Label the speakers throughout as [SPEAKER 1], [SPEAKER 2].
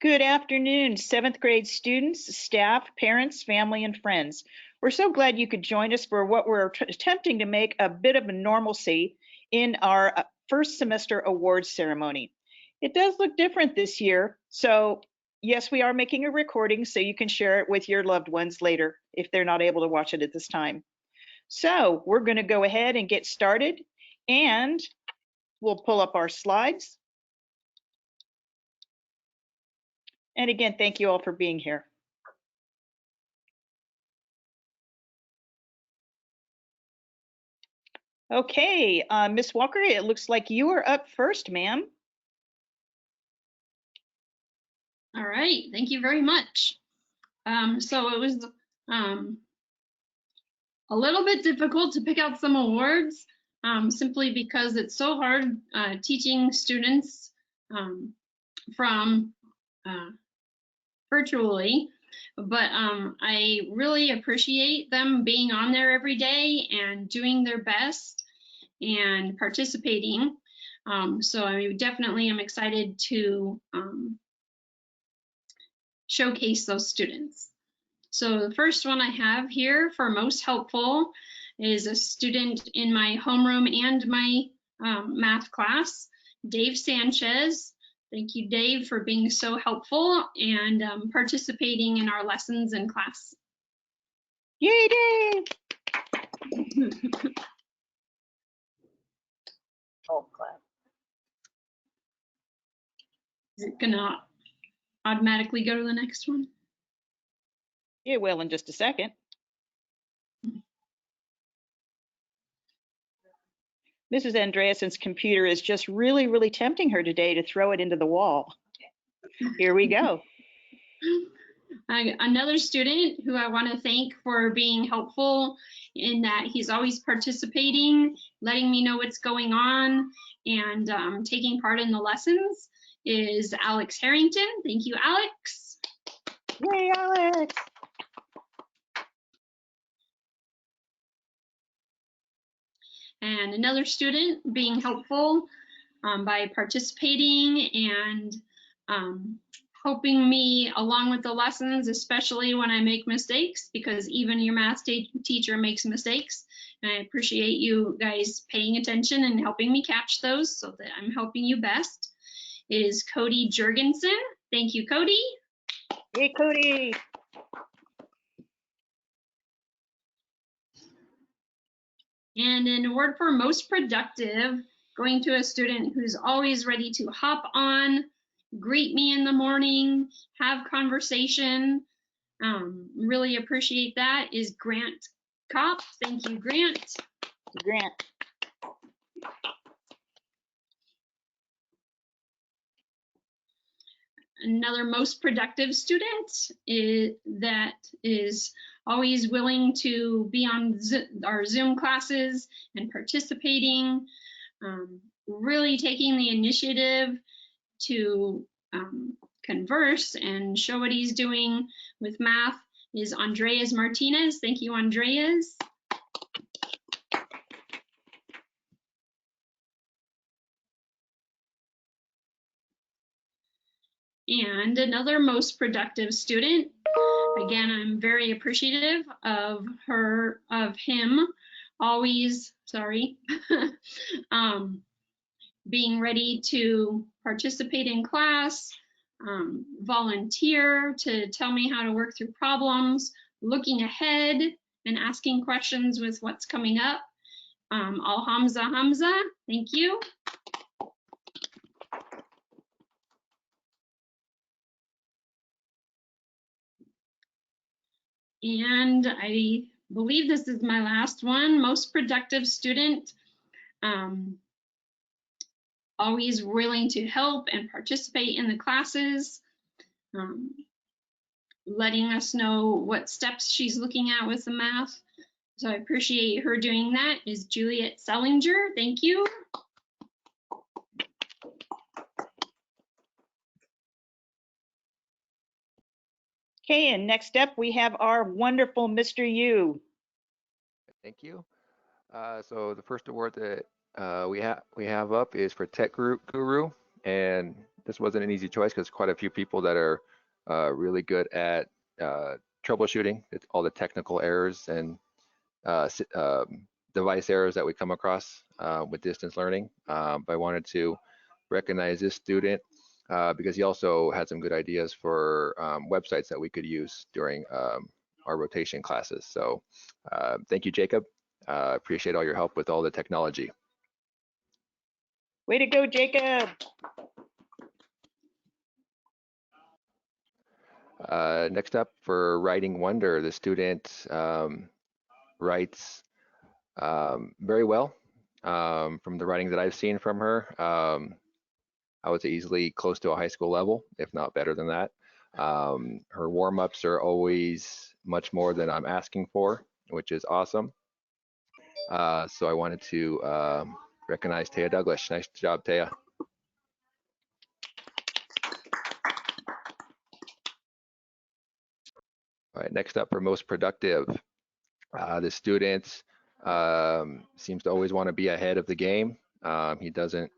[SPEAKER 1] Good afternoon, 7th grade students, staff, parents, family, and friends. We're so glad you could join us for what we're attempting to make a bit of a normalcy in our first semester awards ceremony. It does look different this year, so yes, we are making a recording so you can share it with your loved ones later if they're not able to watch it at this time. So we're going to go ahead and get started, and we'll pull up our slides. And again, thank you all for being here. Okay, Ms. Walker, it looks like you are up first, ma'am.
[SPEAKER 2] All right, thank you very much. So it was a little bit difficult to pick out some awards simply because it's so hard teaching students from virtually, but I really appreciate them being on there every day and doing their best and participating. So I definitely am excited to showcase those students. So the first one I have here for most helpful is a student in my homeroom and my math class, Dave Sanchez. Thank you, Dave, for being so helpful and participating in our lessons in class.
[SPEAKER 1] Yay, Dave! Oh, clap.
[SPEAKER 2] Is it gonna automatically go to the next one?
[SPEAKER 1] It will in just a second. Mrs. Andreasen's computer is just really tempting her today to throw it into the wall. Here we go.
[SPEAKER 2] Another student who I want to thank for being helpful in that he's always participating, letting me know what's going on, and taking part in the lessons is Alex Harrington. Thank you, Alex.
[SPEAKER 1] Yay, Alex!
[SPEAKER 2] And another student being helpful by participating and helping me along with the lessons, especially when I make mistakes, because even your math teacher makes mistakes. And I appreciate you guys paying attention and helping me catch those so that I'm helping you best, is Cody Jurgensen. Thank you, Cody.
[SPEAKER 1] Hey, Cody.
[SPEAKER 2] And an award for most productive, going to a student who's always ready to hop on, greet me in the morning, have conversation. Really appreciate that, is Grant Kopp. Thank you, Grant.
[SPEAKER 1] Grant.
[SPEAKER 2] Another most productive student that is always willing to be on our Zoom classes and participating, really taking the initiative to converse and show what he's doing with math, is Andreas Martinez. Thank you, Andreas. And another most productive student, again, I'm very appreciative of him, always, sorry, being ready to participate in class, volunteer to tell me how to work through problems, looking ahead and asking questions with what's coming up. Hamza, thank you. And I believe this is my last one, most productive student. Always willing to help and participate in the classes, letting us know what steps she's looking at with the math. So I appreciate her doing that, is Juliet Sellinger. Thank you.
[SPEAKER 1] Okay, and next up we have our wonderful Mr. Yu.
[SPEAKER 3] Thank you. So the first award that we have up is for Tech Guru, and this wasn't an easy choice because quite a few people that are really good at troubleshooting all the technical errors and device errors that we come across with distance learning. But I wanted to recognize this student because he also had some good ideas for websites that we could use during our rotation classes. So thank you, Jacob. Appreciate all your help with all the technology.
[SPEAKER 1] Way to go, Jacob.
[SPEAKER 3] Next up for Writing Wonder, the student writes very well from the writing that I've seen from her. I would say easily close to a high school level, if not better than that. Her warm-ups are always much more than I'm asking for, which is awesome. So I wanted to recognize Taya Douglas. Nice job, Taya. All right, next up for most productive. The student seems to always want to be ahead of the game. He doesn't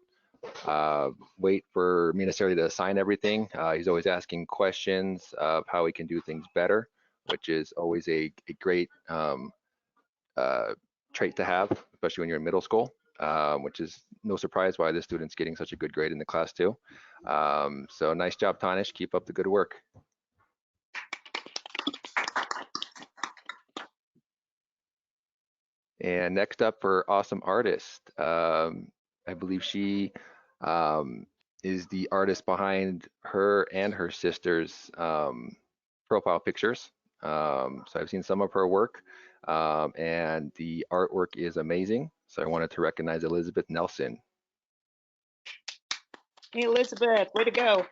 [SPEAKER 3] wait for me necessarily to assign everything. He's always asking questions of how we can do things better, which is always a great trait to have, especially when you're in middle school, which is no surprise why this student's getting such a good grade in the class too. So nice job, Tanish. Keep up the good work. And next up for Awesome Artist, I believe she is the artist behind her and her sister's profile pictures. So I've seen some of her work and the artwork is amazing. So I wanted to recognize Elizabeth Nelson.
[SPEAKER 1] Hey, Elizabeth, way to go.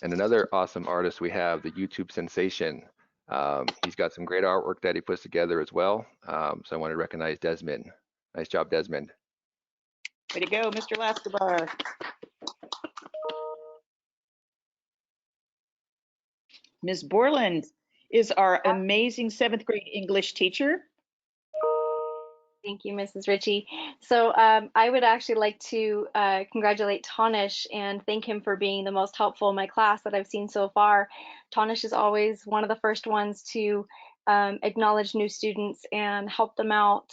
[SPEAKER 3] And another awesome artist we have, the YouTube sensation. He's got some great artwork that he puts together as well. So I want to recognize Desmond. Nice job, Desmond.
[SPEAKER 1] Way to go, Mr. Lascabar. Ms. Borland is our amazing 7th grade English teacher.
[SPEAKER 4] Thank you, Mrs. Ritchie. So I would actually like to congratulate Tanish and thank him for being the most helpful in my class that I've seen so far. Tanish is always one of the first ones to acknowledge new students and help them out,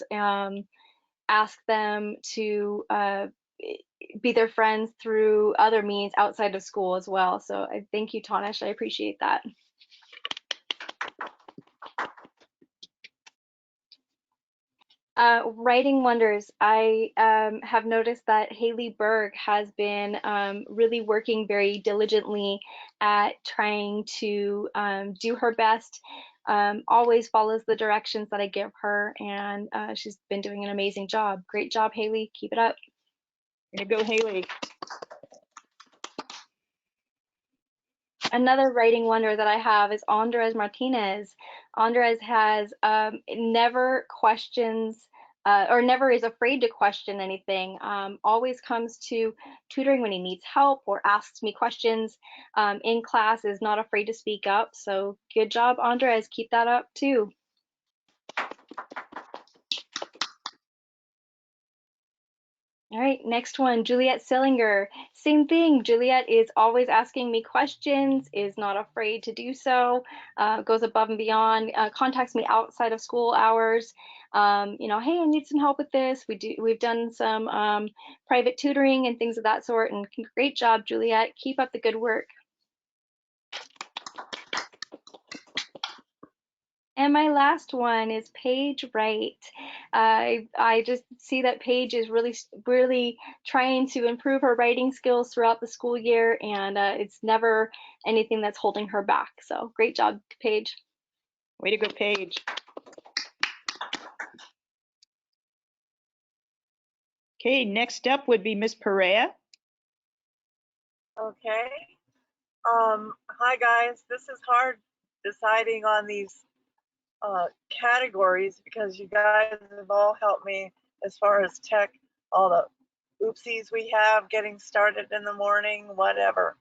[SPEAKER 4] ask them to be their friends through other means outside of school as well. So I thank you, Tanish. I appreciate that. Writing wonders. I have noticed that Haley Berg has been really working very diligently at trying to do her best, always follows the directions that I give her, and she's been doing an amazing job. Great job, Haley. Keep it up.
[SPEAKER 1] Way to go, Haley.
[SPEAKER 4] Another writing wonder that I have is Andres Martinez. Andres has never questions or never is afraid to question anything, always comes to tutoring when he needs help or asks me questions in class, is not afraid to speak up. So good job, Andres. Keep that up too. All right, next one, Juliet Sillinger. Same thing, Juliet is always asking me questions, is not afraid to do so, goes above and beyond, contacts me outside of school hours. You know, hey, I need some help with this. We've done some private tutoring and things of that sort, and great job, Juliet. Keep up the good work. And my last one is Paige Wright. I just see that Paige is really trying to improve her writing skills throughout the school year, and it's never anything that's holding her back. So great job, Paige.
[SPEAKER 1] Way to go, Paige. Okay, next up would be Miss Perea.
[SPEAKER 5] Okay. Hi guys. This is hard deciding on these categories because you guys have all helped me as far as tech, all the oopsies we have getting started in the morning, whatever.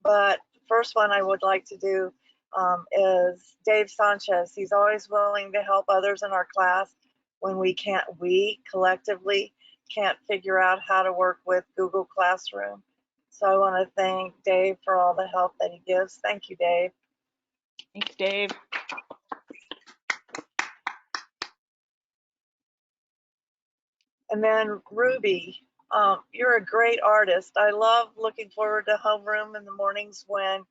[SPEAKER 5] But the first one I would like to do is Dave Sanchez. He's always willing to help others in our class when we collectively can't figure out how to work with Google Classroom. So I want to thank Dave for all the help that he gives. Thank you, Dave.
[SPEAKER 1] Thanks, Dave.
[SPEAKER 5] And then Ruby, you're a great artist. I love looking forward to homeroom in the mornings when,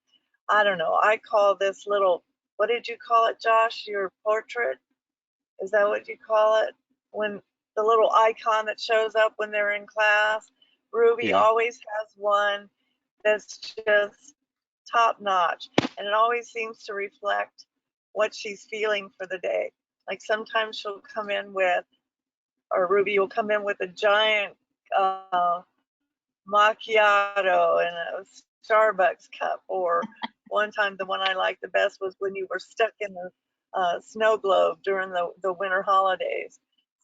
[SPEAKER 5] I don't know, I call this little, what did you call it, Josh? Your portrait? Is that what you call it? When the little icon that shows up when they're in class? Ruby always has one that's just top notch, and it always seems to reflect what she's feeling for the day. Like sometimes she'll come in with, or Ruby will come in with a giant macchiato and a Starbucks cup, or one time the one I liked the best was when you were stuck in the snow globe during the winter holidays.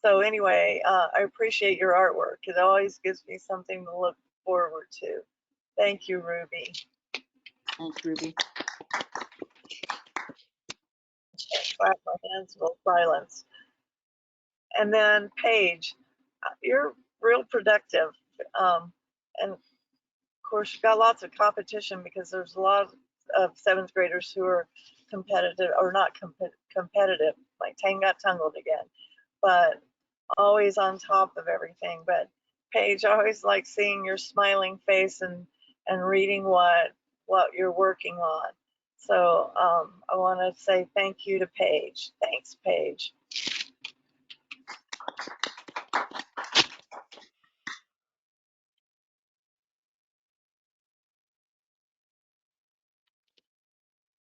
[SPEAKER 5] So anyway, I appreciate your artwork. It always gives me something to look forward to. Thank you, Ruby.
[SPEAKER 1] Thanks, Ruby.
[SPEAKER 5] Clap my hands will silence. And then Paige, you're real productive. And of course, you've got lots of competition because there's a lot of seventh graders who are competitive, or not competitive, like Tang got tangled again, but always on top of everything. But Paige, I always like seeing your smiling face and reading what you're working on. So I want to say thank you to Paige. Thanks, Paige.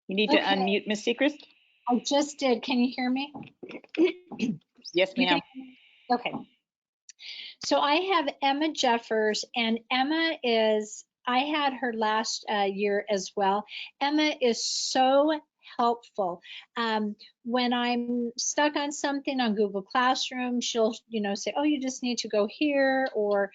[SPEAKER 1] You need to unmute, Miss Sechrist.
[SPEAKER 6] I just did. Can you hear me?
[SPEAKER 1] Yes, ma'am.
[SPEAKER 6] Okay. So I have Emma Jeffers, and Emma is, I had her last year as well. Emma is so helpful. When I'm stuck on something on Google Classroom, she'll, say, oh, you just need to go here. Or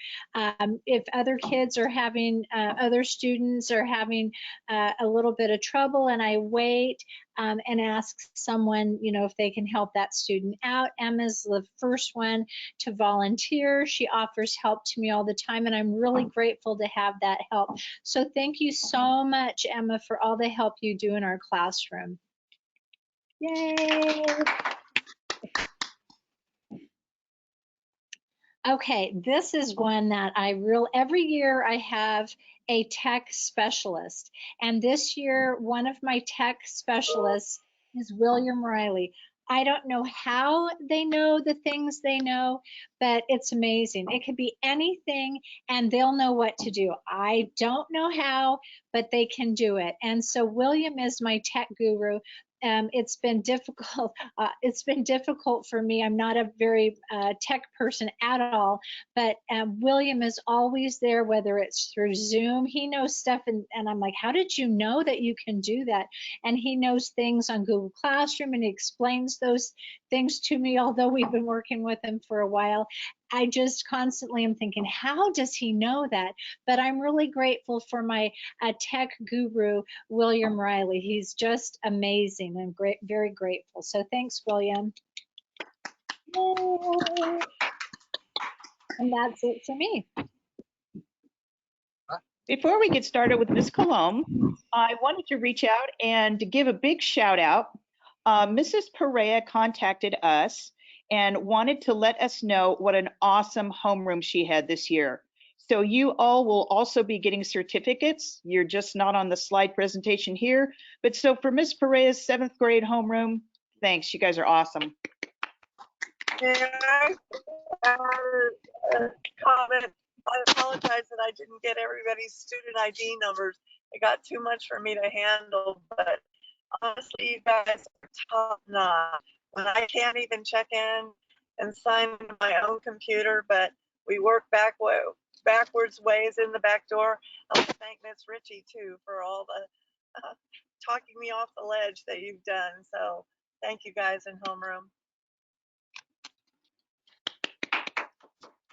[SPEAKER 6] if other kids are having, other students are having a little bit of trouble, and I wait and ask someone, if they can help that student out. Emma's the first one to volunteer. She offers help to me all the time, and I'm really grateful to have that help. So thank you so much, Emma, for all the help you do in our classroom. Yay! Okay, this is one that every year I have a tech specialist, and this year one of my tech specialists is William Riley. I don't know how they know the things they know, but it's amazing. It could be anything and they'll know what to do. I don't know how, but they can do it. And so William is my tech guru. It's been difficult. It's been difficult for me. I'm not a very tech person at all, but William is always there, whether it's through Zoom. He knows stuff, and I'm like, how did you know that you can do that? And he knows things on Google Classroom, and he explains those things to me, although we've been working with him for a while. I just constantly am thinking, how does he know that? But I'm really grateful for my tech guru, William Riley. He's just amazing and great, very grateful. So thanks, William. Yay. And that's it for me.
[SPEAKER 1] Before we get started with Ms. Colomb, I wanted to reach out and to give a big shout out. Mrs. Perea contacted us and wanted to let us know what an awesome homeroom she had this year. So you all will also be getting certificates. You're just not on the slide presentation here. But so for Ms. Perea's 7th grade homeroom, thanks. You guys are awesome.
[SPEAKER 5] Yeah, comment. I apologize that I didn't get everybody's student ID numbers. It got too much for me to handle, but honestly, you guys are top notch. When I can't even check in and sign into my own computer, but we work backwards ways in the back door. I want to thank Miss Ritchie too for all the talking me off the ledge that you've done. So thank you guys in homeroom.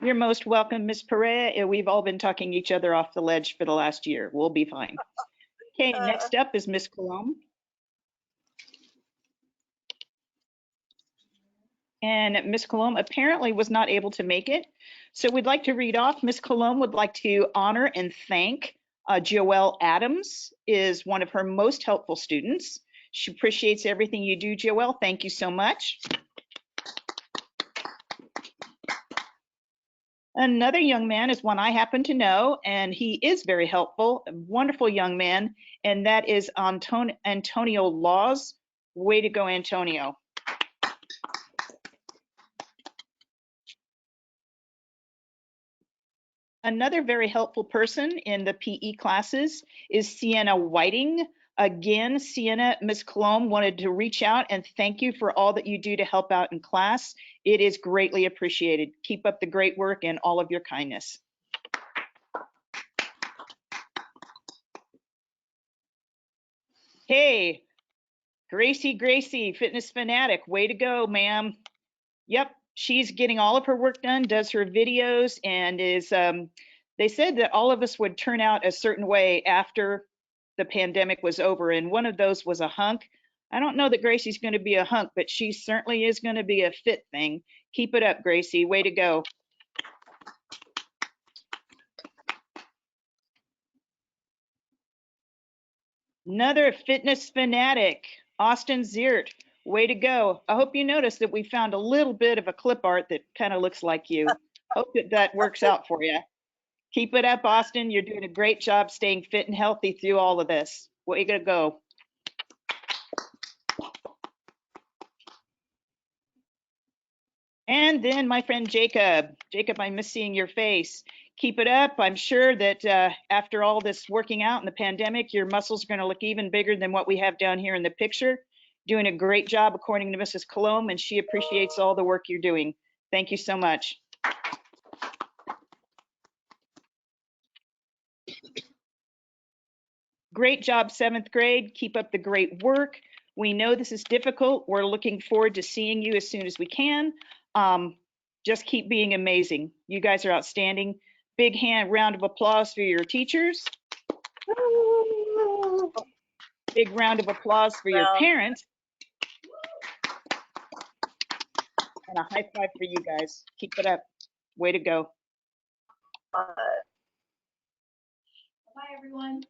[SPEAKER 1] You're most welcome, Ms. Perea. We've all been talking each other off the ledge for the last year. We'll be fine. Okay, next up is Ms. Colomb. And Miss Colomb apparently was not able to make it. So we'd like to read off. Miss Colomb would like to honor and thank Joelle Adams, is one of her most helpful students. She appreciates everything you do, Joelle. Thank you so much. Another young man is one I happen to know, and he is very helpful, a wonderful young man, and that is Antonio Laws. Way to go, Antonio. Another very helpful person in the PE classes is Sienna Whiting. Again, Sienna, Ms. Colomb wanted to reach out and thank you for all that you do to help out in class. It is greatly appreciated. Keep up the great work and all of your kindness. Hey, Gracie, fitness fanatic, way to go, ma'am. Yep, she's getting all of her work done, does her videos, and is, they said that all of us would turn out a certain way after the pandemic was over, and one of those was a hunk. I don't know that Gracie's going to be a hunk, but she certainly is going to be a fit thing. Keep it up, Gracie, way to go. Another fitness fanatic, Austin Ziert, way to go. I hope you noticed that we found a little bit of a clip art that kind of looks like you. Hope that that works out for you. Keep it up, Austin. You're doing a great job staying fit and healthy through all of this. Way to go. And then my friend Jacob. Jacob, I miss seeing your face. Keep it up. I'm sure that after all this working out in the pandemic, your muscles are going to look even bigger than what we have down here in the picture. Doing a great job according to Mrs. Colomb, and she appreciates all the work you're doing. Thank you so much. Great job, 7th grade. Keep up the great work. We know this is difficult. We're looking forward to seeing you as soon as we can. Just keep being amazing. You guys are outstanding. Big round of applause for your teachers. Big round of applause for your parents. And a high five for you guys. Keep it up. Way to go.
[SPEAKER 7] Bye, everyone.